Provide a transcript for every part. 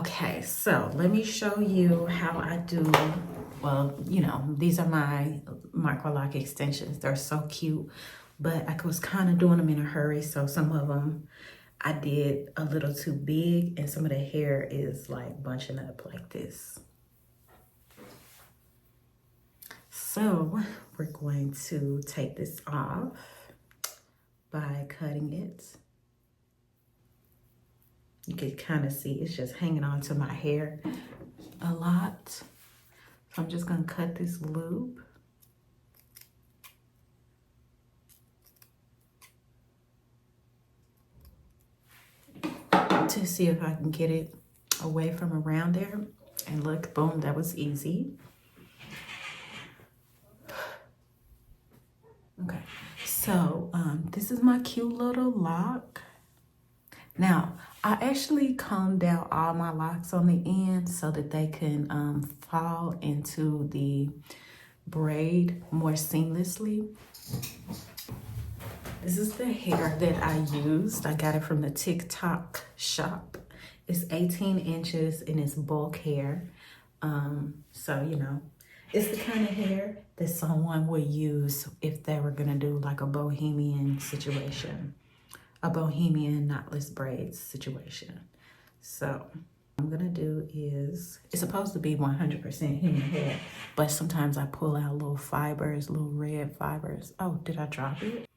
Okay, so let me show you how I do, well, you know, these are my micro lock extensions. They're so cute, but I was kind of doing them in a hurry. So some of them I did a little too big and some of the hair is like bunching up like this. So we're going to take this off by cutting it. You can kind of see it's just hanging on to my hair a lot. So I'm just gonna cut this loop. To see if I can get it away from around there. And look, boom, that was easy. Okay, so this is my cute little lock. Now, I actually combed down all my locks on the end so that they can fall into the braid more seamlessly. This is the hair that I used. I got it from the TikTok shop. It's 18 inches and it's bulk hair. So, you know, it's the kind of hair that someone would use if they were gonna do like a bohemian situation, a bohemian knotless braids situation. So what I'm gonna do is, it's supposed to be 100% human hair, but sometimes I pull out little fibers, little red fibers. Oh, did I drop it?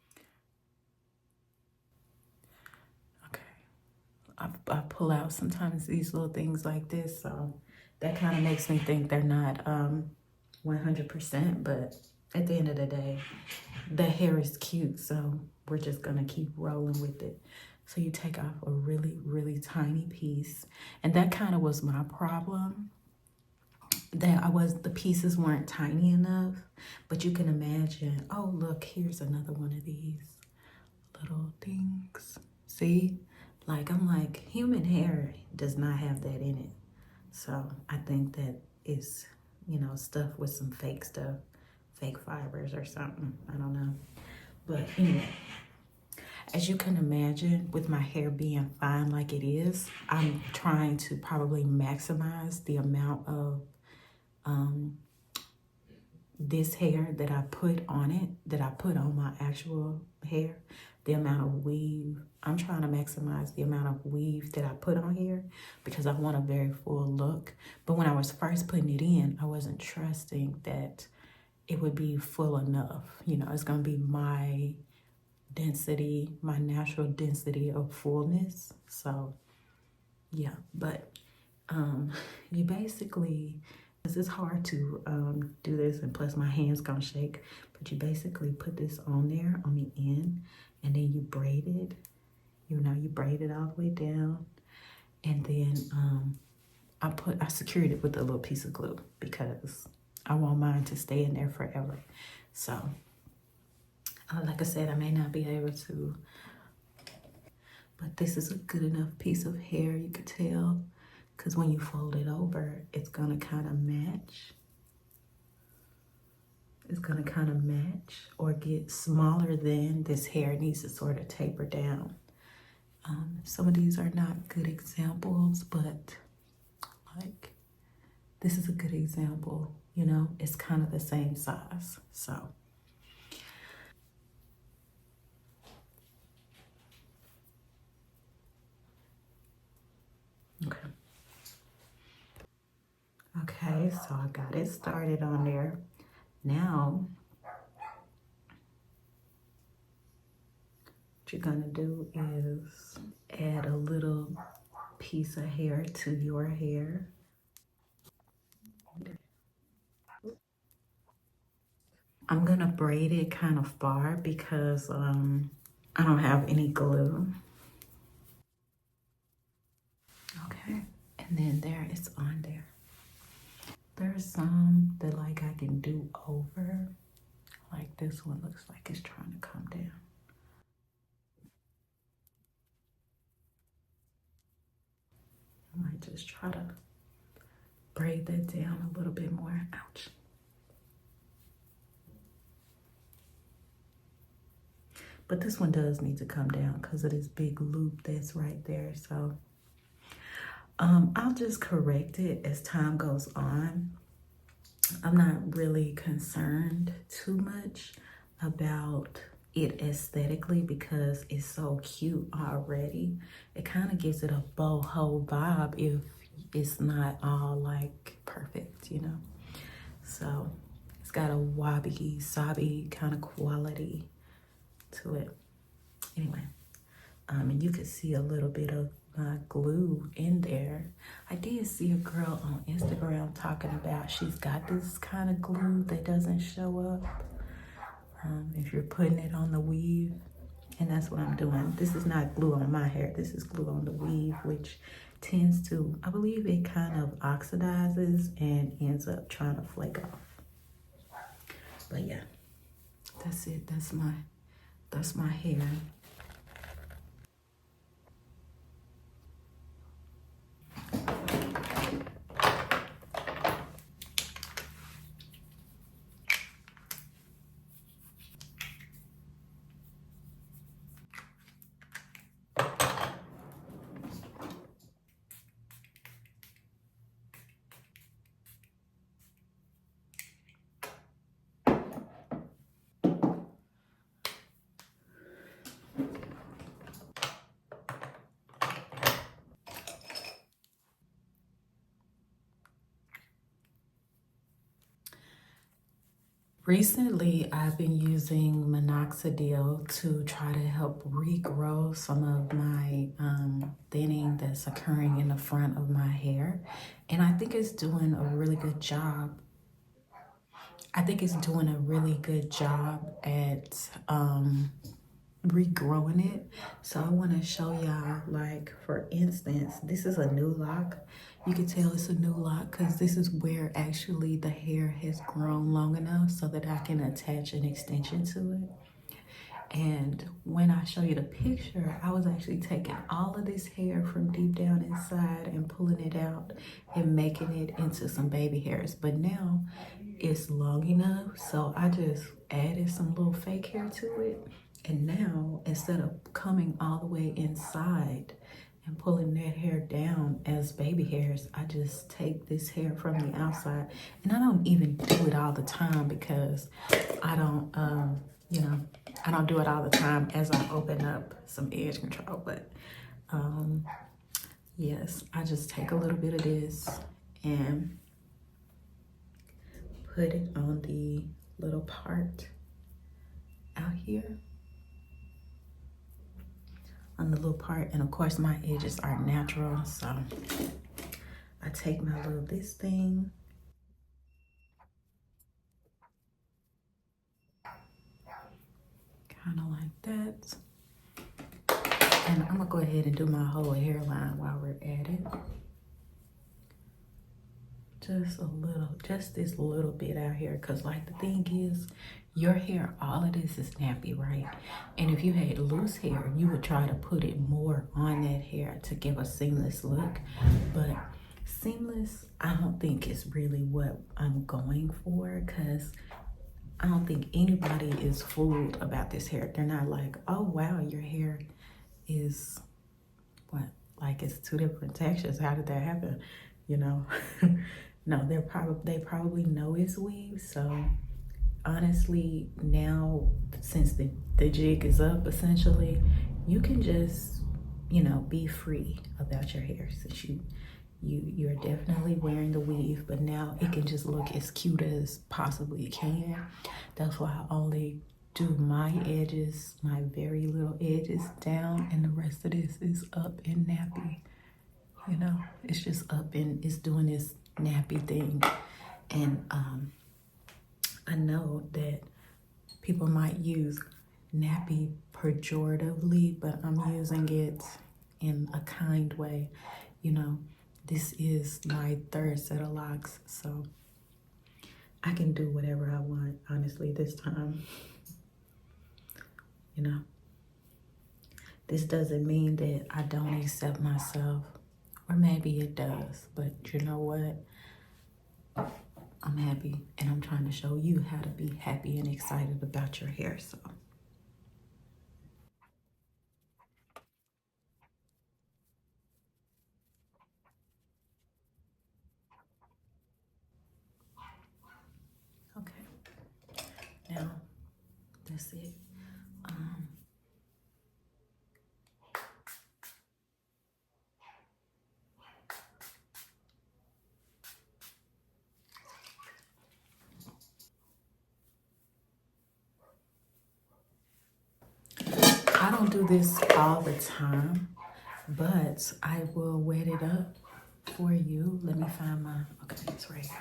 I pull out sometimes these little things like this, so that kind of makes me think they're not 100%, but at the end of the day, the hair is cute, so we're just gonna keep rolling with it. So you take off a really, really tiny piece, and that kind of was my problem, that the pieces weren't tiny enough, but you can imagine, oh look, here's another one of these little things. See? Like, I'm like, human hair does not have that in it. So I think that is, you know, stuff with some fake stuff, fake fibers or something. I don't know. But anyway, as you can imagine, with my hair being fine like it is, I'm trying to probably maximize the amount of this hair that I put on it, that I put on my actual hair, the amount of weave. I'm trying to maximize the amount of weave that I put on here because I want a very full look. But when I was first putting it in, I wasn't trusting that it would be full enough. You know, it's gonna be my density, my natural density of fullness. So yeah, but you basically, this is hard to do this, and plus my hands gonna shake, but you basically put this on there on the end and then you braid it. You know, you braid it all the way down, and then I secured it with a little piece of glue because I want mine to stay in there forever. So like I said, I may not be able to, but this is a good enough piece of hair, you could tell, because when you fold it over, it's gonna kind of match. It's gonna kind of match or get smaller than this hair. It needs to sort of taper down. Some of these are not good examples, but like this is a good example. You know, it's kind of the same size. So okay. Okay, so I got it started on there. Now what you're gonna do is add a little piece of hair to your hair. I'm gonna braid it kind of far because I don't have any glue. Okay, and then there it's on there. There's some that like I can do over, like this one looks like it's trying to come down. I might just try to braid that down a little bit more. Ouch. But this one does need to come down because of this big loop that's right there. So I'll just correct it as time goes on. I'm not really concerned too much about it aesthetically because it's so cute already. It kind of gives it a boho vibe if it's not all like perfect, you know? So it's got a wabi sabi kind of quality to it. Anyway, and you could see a little bit of my glue in there. I did see a girl on Instagram talking about she's got this kind of glue that doesn't show up if you're putting it on the weave, and that's what I'm doing. This is not glue on my hair, this is glue on the weave, which tends to, I believe it kind of oxidizes and ends up trying to flake off. But yeah, that's it. That's my hair. Recently, I've been using minoxidil to try to help regrow some of my thinning that's occurring in the front of my hair. And I think it's doing a really good job. I think it's doing a really good job at regrowing it. So I want to show y'all, like, for instance, this is a new lock. You can tell it's a new lock because this is where actually the hair has grown long enough so that I can attach an extension to it. And when I show you the picture, I was actually taking all of this hair from deep down inside and pulling it out and making it into some baby hairs. But now it's long enough, so I just added some little fake hair to it. And now, instead of coming all the way inside and pulling that hair down as baby hairs, I just take this hair from the outside. And I don't even do it all the time because I don't, you know, I don't do it all the time as I open up some edge control. But yes, I just take a little bit of this and put it on the little part out here. On the little part, and of course my edges are natural, so I take my little this thing, kind of like that, and I'm gonna go ahead and do my whole hairline while we're at it. Just a little, just this little bit out here, because like the thing is, your hair, all of this is nappy, right? And if you had loose hair, you would try to put it more on that hair to give a seamless look. But seamless, I don't think is really what I'm going for, because I don't think anybody is fooled about this hair. They're not like, oh wow, your hair is what? Like it's two different textures. How did that happen? You know? No, they probably know it's weave. So honestly, now since the jig is up, essentially, you can just, you know, be free about your hair since you're definitely wearing the weave, but now it can just look as cute as possibly it can. That's why I only do my edges, my very little edges down, and the rest of this is up and nappy. You know, it's just up and it's doing this nappy thing. And I know that people might use nappy pejoratively, but I'm using it in a kind way. You know, this is my third set of locks, so I can do whatever I want, honestly, this time. You know, this doesn't mean that I don't accept myself, or maybe it does, but you know what? I'm happy, and I'm trying to show you how to be happy and excited about your hair, so. now. That's it. I don't do this all the time, but I will wet it up for you. Let me find my, okay, it's right here.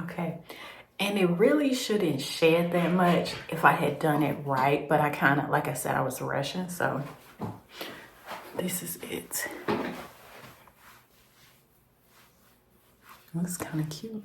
Okay, and it really shouldn't shed that much if I had done it right, but I kind of, like I said, I was rushing, so this is it. Looks kind of cute.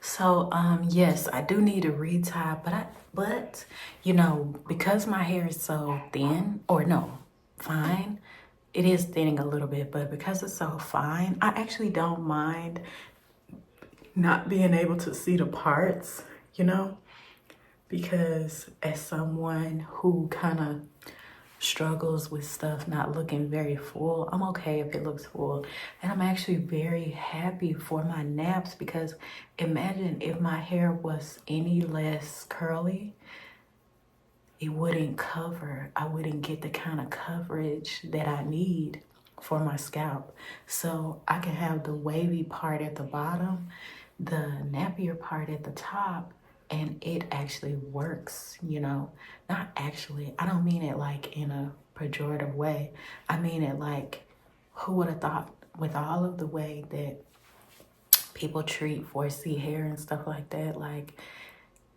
So, yes, I do need a retie, but you know, because my hair is so thin, or no, fine, it is thinning a little bit, but because it's so fine, I actually don't mind not being able to see the parts, you know, because as someone who kind of struggles with stuff not looking very full, I'm okay if it looks full. And I'm actually very happy for my naps, because imagine if my hair was any less curly, it wouldn't cover. I wouldn't get the kind of coverage that I need for my scalp. So I can have the wavy part at the bottom, the nappier part at the top, and it actually works, you know. Not actually, I don't mean it like in a pejorative way. I mean it like, who would have thought, with all of the way that people treat 4C hair and stuff like that, like,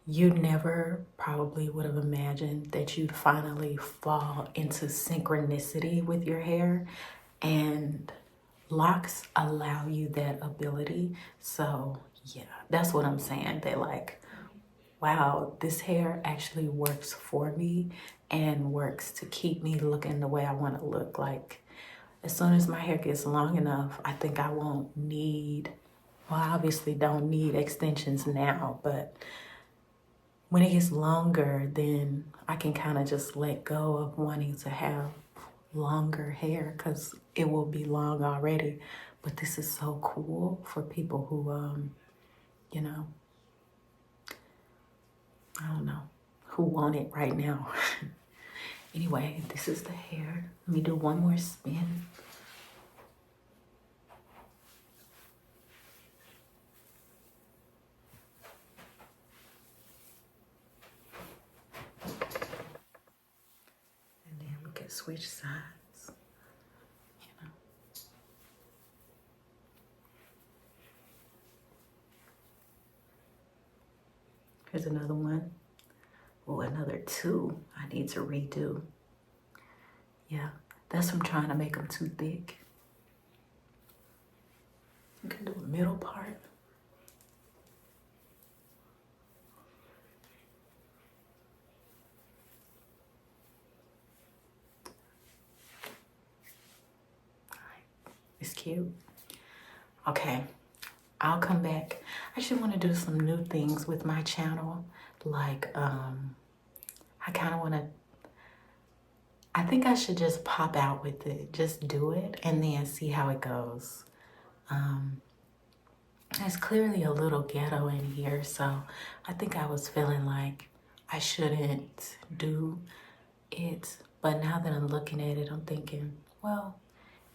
you never probably would have imagined that you'd finally fall into synchronicity with your hair, and locks allow you that ability. So yeah, that's what I'm saying. That like, wow, this hair actually works for me and works to keep me looking the way I want to look. Like, as soon as my hair gets long enough, I think I won't need, well, I obviously don't need extensions now, but when it gets longer, then I can kind of just let go of wanting to have longer hair, because it will be long already. But this is so cool for people who, you know, I don't know, who want it right now. Anyway, this is the hair. Let me do one more spin. And then we can switch sides, you know. Here's another one. Oh, another two I need to redo. Yeah, that's from trying to make them too thick. You can do a middle part. It's cute. Okay, I'll come back. I actually want to do some new things with my channel. Like, I kind of want to, I think I should just pop out with it. Just do it and then see how it goes. It's clearly a little ghetto in here, so I think I was feeling like I shouldn't do it. But now that I'm looking at it, I'm thinking, well,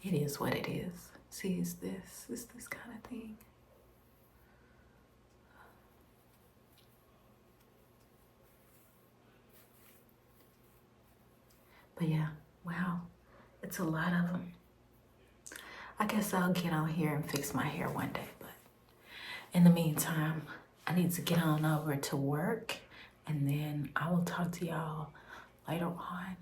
it is what it is. See, it's this kind of thing. But yeah, wow, it's a lot of them. I guess I'll get on here and fix my hair one day, but in the meantime, I need to get on over to work, and then I will talk to y'all later on.